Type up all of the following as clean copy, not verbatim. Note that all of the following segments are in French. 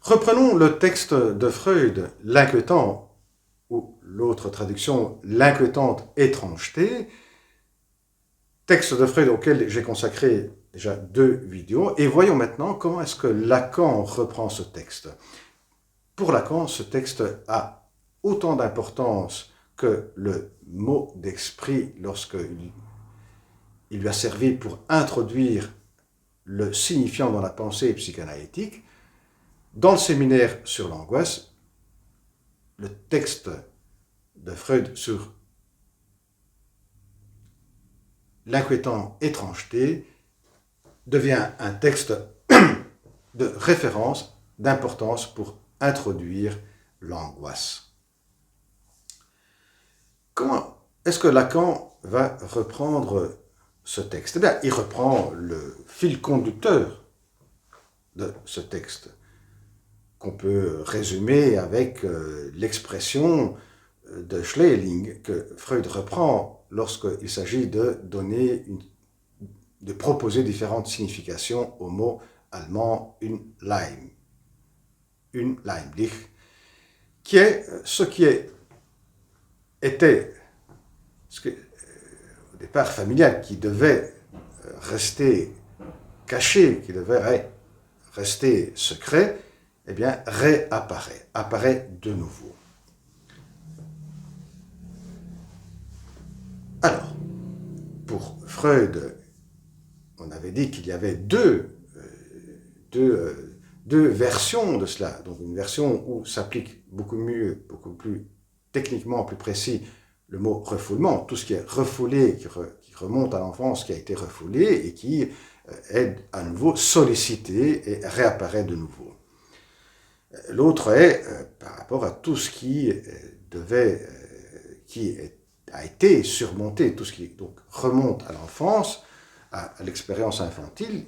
Reprenons le texte de Freud, l'inquiétant, ou l'autre traduction, l'inquiétante étrangeté, texte de Freud auquel j'ai consacré déjà 2 vidéos, et voyons maintenant comment est-ce que Lacan reprend ce texte. Pour Lacan, ce texte a autant d'importance que le mot d'esprit lorsqu'il lui a servi pour introduire le signifiant dans la pensée psychanalytique. Dans le séminaire sur l'angoisse, le texte de Freud sur l'inquiétant étrangeté devient un texte de référence, d'importance pour introduire l'angoisse. Comment est-ce que Lacan va reprendre ce texte? Eh bien, il reprend le fil conducteur de ce texte, qu'on peut résumer avec l'expression de Schlieling que Freud reprend lorsqu'il s'agit de proposer différentes significations au mot allemand Unheimlich, qui est ce qui était au départ familial, qui devait rester caché, qui devait rester secret, eh bien, apparaît de nouveau. Alors, pour Freud, on avait dit qu'il y avait deux versions de cela. Donc, une version où s'applique beaucoup mieux, beaucoup plus techniquement, plus précis, le mot refoulement, tout ce qui est refoulé, qui remonte à l'enfance, qui a été refoulé et qui est à nouveau sollicité et réapparaît de nouveau. L'autre est par rapport à tout ce qui a été surmonté, tout ce qui donc remonte à l'enfance, à l'expérience infantile,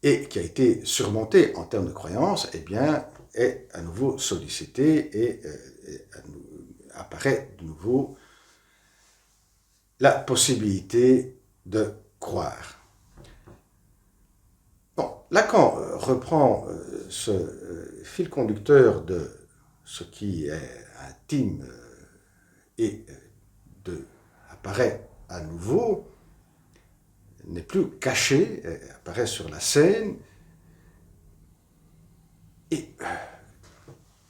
et qui a été surmonté en termes de croyance, eh bien, est à nouveau sollicité et apparaît de nouveau la possibilité de croire. Bon, Lacan reprend ce fil conducteur de ce qui est intime et apparaît à nouveau, n'est plus caché, apparaît sur la scène. Et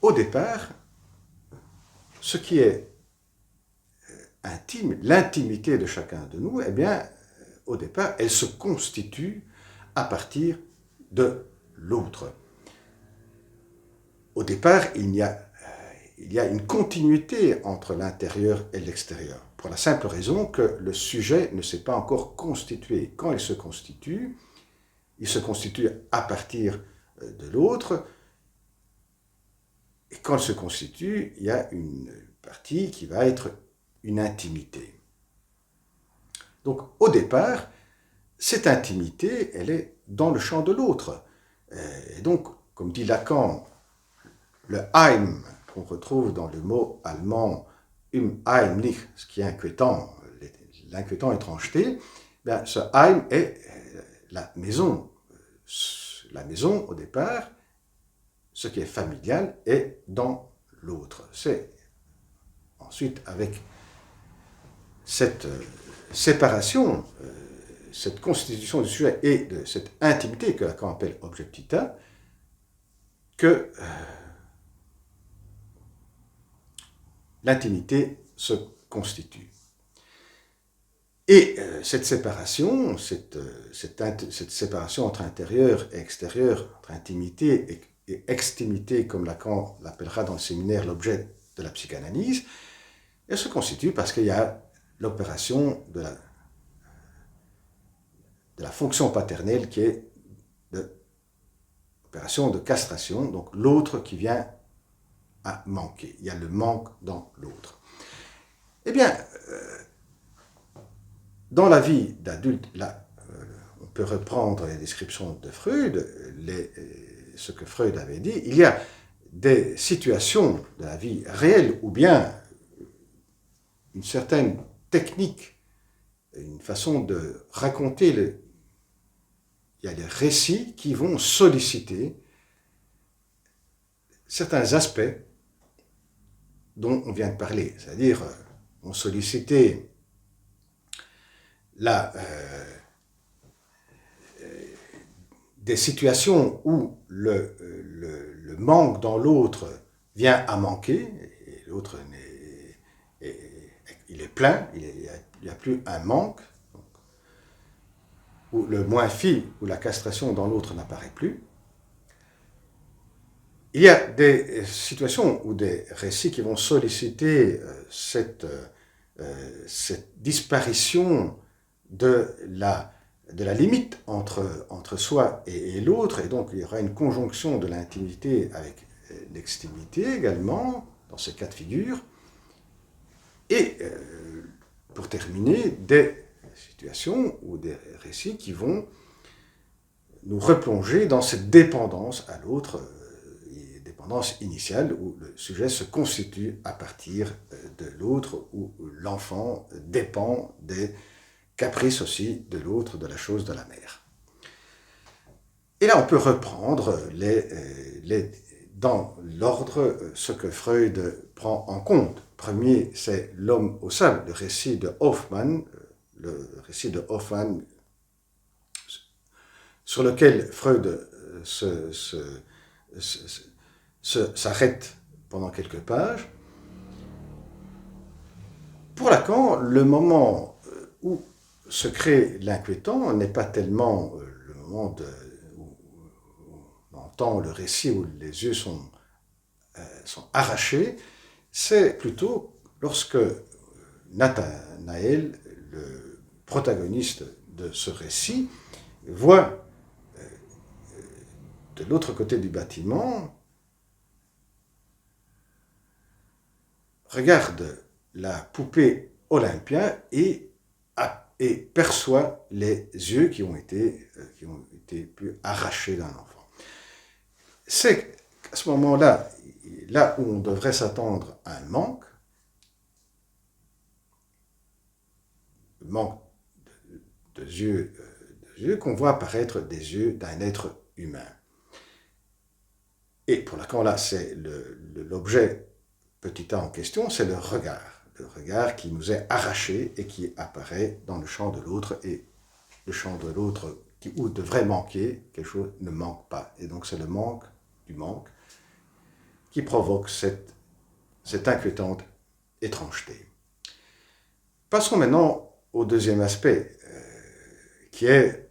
au départ, ce qui est intime, l'intimité de chacun de nous, eh bien, au départ, elle se constitue à partir de l'autre. Au départ, il y a une continuité entre l'intérieur et l'extérieur, pour la simple raison que le sujet ne s'est pas encore constitué. Quand il se constitue à partir de l'autre, et quand il se constitue, il y a une partie qui va être une intimité. Donc, au départ, cette intimité, elle est dans le champ de l'autre. Et donc, comme dit Lacan, le Heim, qu'on retrouve dans le mot allemand unheimlich, ce qui est inquiétant, l'inquiétant étrangeté, bien, ce Heim est la maison. La maison, au départ, ce qui est familial, est dans l'autre. C'est ensuite avec cette séparation, cette constitution du sujet et de cette intimité que Lacan appelle objectita, que l'intimité se constitue. Et cette séparation, cette séparation entre intérieur et extérieur, entre intimité et extimité, comme Lacan l'appellera dans le séminaire l'objet de la psychanalyse, elle se constitue parce qu'il y a l'opération de la fonction paternelle qui est l'opération de castration, donc l'autre qui vient à manquer. Il y a le manque dans l'autre. Eh bien, dans la vie d'adulte, là, on peut reprendre les descriptions de Freud, ce que Freud avait dit, il y a des situations de la vie réelle ou bien une certaine technique, une façon de raconter il y a des récits qui vont solliciter certains aspects dont on vient de parler, c'est-à-dire on sollicitait des situations où le manque dans l'autre vient à manquer, et l'autre il est plein, il n'y a plus un manque, où le moins fi ou la castration dans l'autre n'apparaît plus. Il y a des situations ou des récits qui vont solliciter cette disparition de la limite entre soi et l'autre, et donc il y aura une conjonction de l'intimité avec l'extimité également, dans ces cas de figure, et pour terminer, des situations ou des récits qui vont nous replonger dans cette dépendance à l'autre, dépendance initiale, où le sujet se constitue à partir de l'autre, où l'enfant dépend des caprices aussi de l'autre, de la chose, de la mère. Et là, on peut reprendre dans l'ordre ce que Freud prend en compte. Premier, c'est L'homme au sable, le récit de Hoffmann, sur lequel Freud s'arrête pendant quelques pages. Pour Lacan, le moment où se crée l'inquiétant n'est pas tellement le moment où on entend le récit où les yeux sont arrachés, c'est plutôt lorsque Nathanaël, le protagoniste de ce récit, voit de l'autre côté du bâtiment, regarde la poupée Olympia et perçoit les yeux qui ont été pu arracher d'un enfant. C'est à ce moment-là, là où on devrait s'attendre à un manque de yeux qu'on voit apparaître des yeux d'un être humain. Et pour Lacan, là, c'est l'objet petit a en question, c'est le regard qui nous est arraché et qui apparaît dans le champ de l'autre, et le champ de l'autre où devrait manquer, quelque chose ne manque pas. Et donc c'est le manque du manque qui provoque cette inquiétante étrangeté. Passons maintenant au deuxième aspect, qui est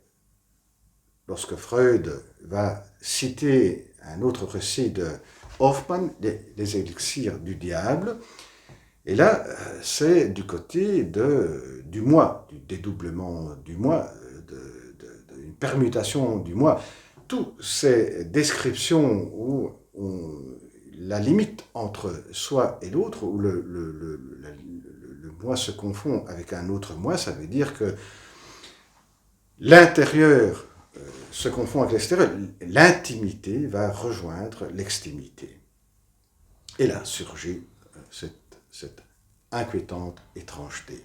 lorsque Freud va citer un autre récit de Hoffmann, les élixirs du diable. Et là, c'est du côté du moi, du dédoublement du moi, d'une permutation du moi. Toutes ces descriptions où la limite entre soi et l'autre, où le moi se confond avec un autre moi, ça veut dire que l'intérieur se confond avec l'extérieur. L'intimité va rejoindre l'extimité. Et là surgit cette inquiétante étrangeté.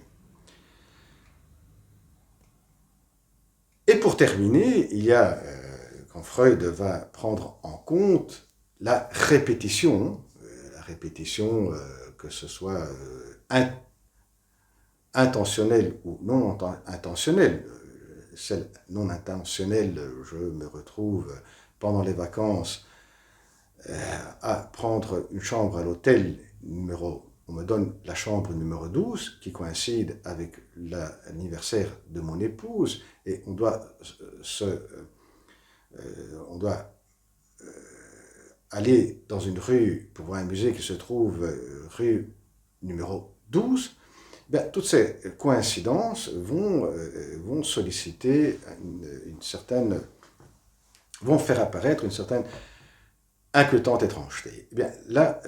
Et pour terminer, il y a, quand Freud va prendre en compte la répétition, que ce soit intentionnelle ou non intentionnelle. Celle non intentionnelle, je me retrouve pendant les vacances à prendre une chambre à l'hôtel on me donne la chambre numéro 12, qui coïncide avec l'anniversaire de mon épouse, et on doit aller dans une rue pour voir un musée qui se trouve rue numéro 12. Bien, toutes ces coïncidences vont solliciter vont faire apparaître une certaine inquiétante étrangeté. Eh bien, là,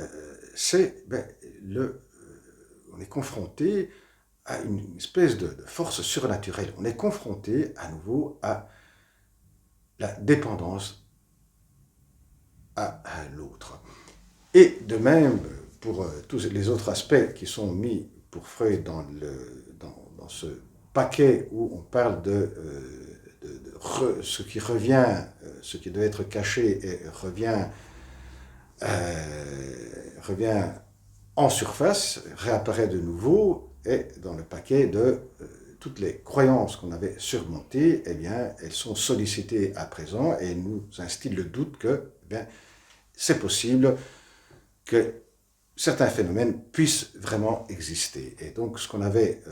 on est confronté à une espèce de force surnaturelle. On est confronté à nouveau à la dépendance à l'autre. Et de même, pour tous les autres aspects qui sont mis pour Freud dans ce paquet où on parle de ce qui revient, ce qui doit être caché et revient revient en surface, réapparaît de nouveau, et dans le paquet de toutes les croyances qu'on avait surmontées, eh bien, elles sont sollicitées à présent et nous instillent le doute que c'est possible que certains phénomènes puissent vraiment exister. Et donc, ce qu'on avait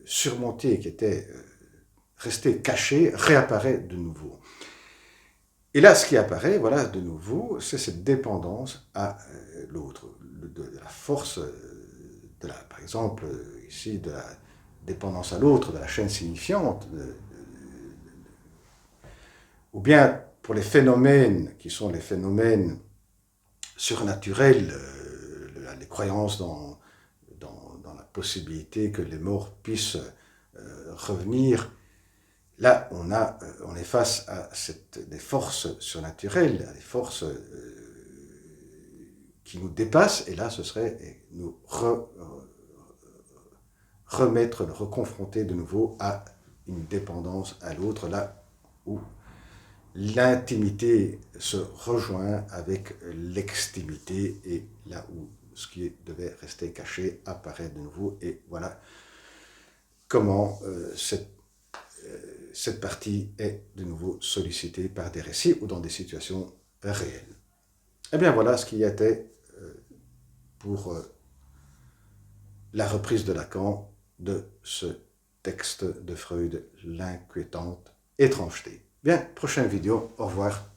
surmonté, qui était resté caché, réapparaît de nouveau. Et là, ce qui apparaît, voilà, de nouveau, c'est cette dépendance à l'autre, de la force, par exemple, ici, de la dépendance à l'autre, de la chaîne signifiante, ou bien pour les phénomènes qui sont les phénomènes surnaturels, les croyances dans la possibilité que les morts puissent revenir. Là, on est face à des forces surnaturelles, à des forces qui nous dépassent, et là, ce serait nous reconfronter de nouveau à une dépendance à l'autre, là où l'intimité se rejoint avec l'extimité, et là où ce qui devait rester caché apparaît de nouveau, et voilà comment cette partie est de nouveau sollicitée par des récits ou dans des situations réelles. Eh bien voilà ce qui était pour la reprise de Lacan de ce texte de Freud, l'inquiétante étrangeté. Bien, prochaine vidéo, au revoir.